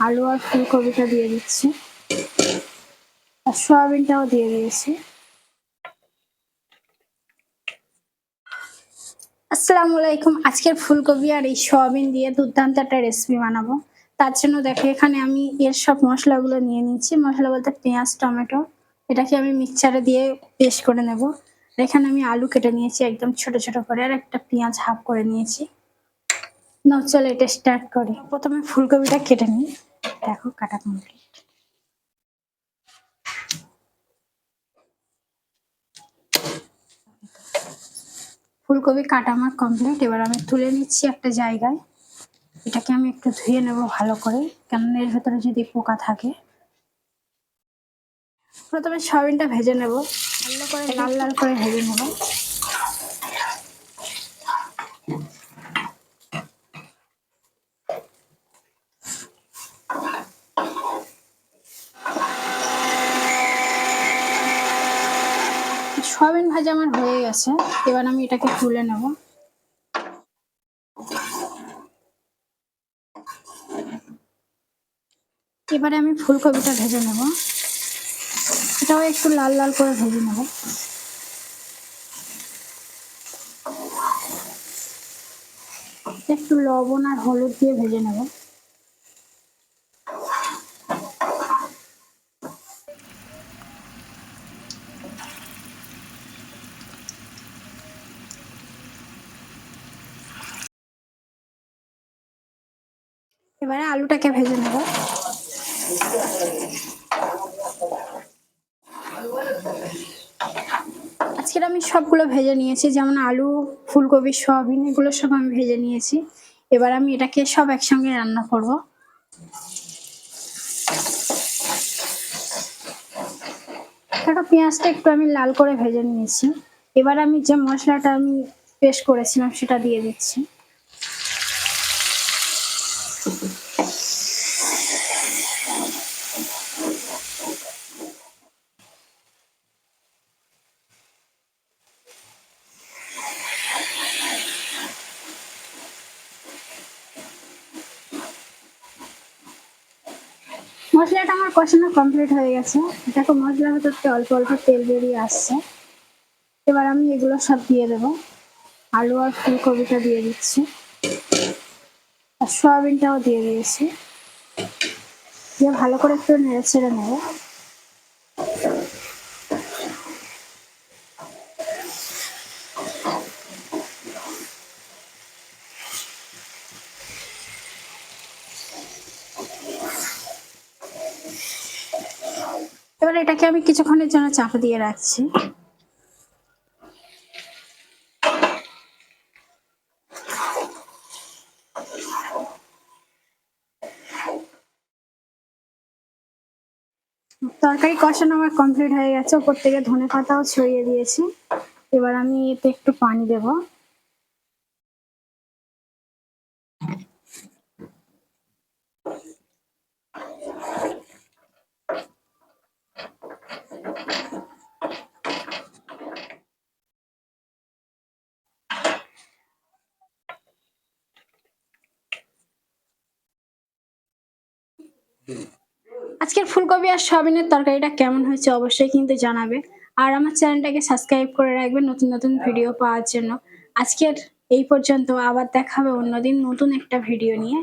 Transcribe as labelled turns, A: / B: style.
A: আলু আর ফুলকপিটা দিয়ে দিচ্ছি, আর সয়াবিনটাও দিয়ে দিয়েছি। আসসালামু আলাইকুম। আজকের ফুলকপি আর এই সয়াবিন দিয়ে দুর্দান্ত একটা রেসিপি বানাবো। তার জন্য দেখো এখানে আমি এর সব মশলাগুলো নিয়ে নিচ্ছি। মশলা বলতে পেঁয়াজ, টমেটো, এটাকে আমি মিক্সচারে দিয়ে পেস্ট করে নেব। আর এখানে আমি আলু কেটে নিয়েছি একদম ছোট ছোট করে, আর একটা পেঁয়াজ হাফ করে নিয়েছি। নাও চলো এটা স্টার্ট করি। প্রথমে ফুলকপিটা কেটে নিই। দেখো কাটা কমপ্লিট। ফুলকপি কাটা আমার কমপ্লিট। এবার আমি তুলে নিচ্ছি একটা জায়গায়। এটাকে আমি একটু ধুয়ে নেব ভালো করে, কেননা এর ভেতরে যদি পোকা থাকে। প্রথমে সয়াবিনটা ভেজে নেব, ভালো করে লাল লাল করে ভেজে নেব। সয়াবিন ভাজা আমার হয়ে গেছে, এবার আমি এটাকে তুলে নেব। এবারে আমি ফুলকপিটা ভেজে নেব, এটাও একটু লাল লাল করে ভেজে নেব। একটু লবণ আর হলুদ দিয়ে ভেজে নেব। এবারে আলুটাকে ভেজে নেব। আজকের আমি সবগুলো ভেজে নিয়েছি, যেমন আলু, ফুলকপি, সয়াবিন, এগুলো সব আমি ভেজে নিয়েছি। এবার আমি এটাকে সব একসঙ্গে রান্না করব। দেখো পেঁয়াজটা একটু আমি লাল করে ভেজে নিয়েছি। এবার আমি যে মশলাটা আমি পেস্ট করেছিলাম সেটা দিয়ে দিচ্ছি। মশলাটা আমার কষানো কমপ্লিট হয়ে গেছে। দেখো মশলার ভেতর থেকে অল্প অল্প তেল বেরিয়ে আসছে। এবার আমি এগুলো সব দিয়ে দেবো। আলু আর ফুলকপিটা দিয়ে দিচ্ছি, আর সয়াবিনটাও দিয়ে দিয়েছি। দিয়ে ভালো করে একটু নেড়ে ছেড়ে নেবো। এবার এটাকে আমি কিছুক্ষণের জন্য চাপা দিয়ে রাখছি। তরকারি কষানো আমার কমপ্লিট হয়ে গেছে, ওপর থেকে ধনেপাতাও ছড়িয়ে দিয়েছি। এবার আমি এতে একটু পানি দেব। আজকের ফুলকপি আর সয়াবিনের তরকারিটা কেমন হয়েছে অবশ্যই কিন্তু জানাবে। আর আমার চ্যানেলটাকে সাবস্ক্রাইব করে রাখবেন নতুন নতুন ভিডিও পাওয়ার জন্য। আজকের এই পর্যন্ত, আবার দেখা হবে অন্যদিন নতুন একটা ভিডিও নিয়ে।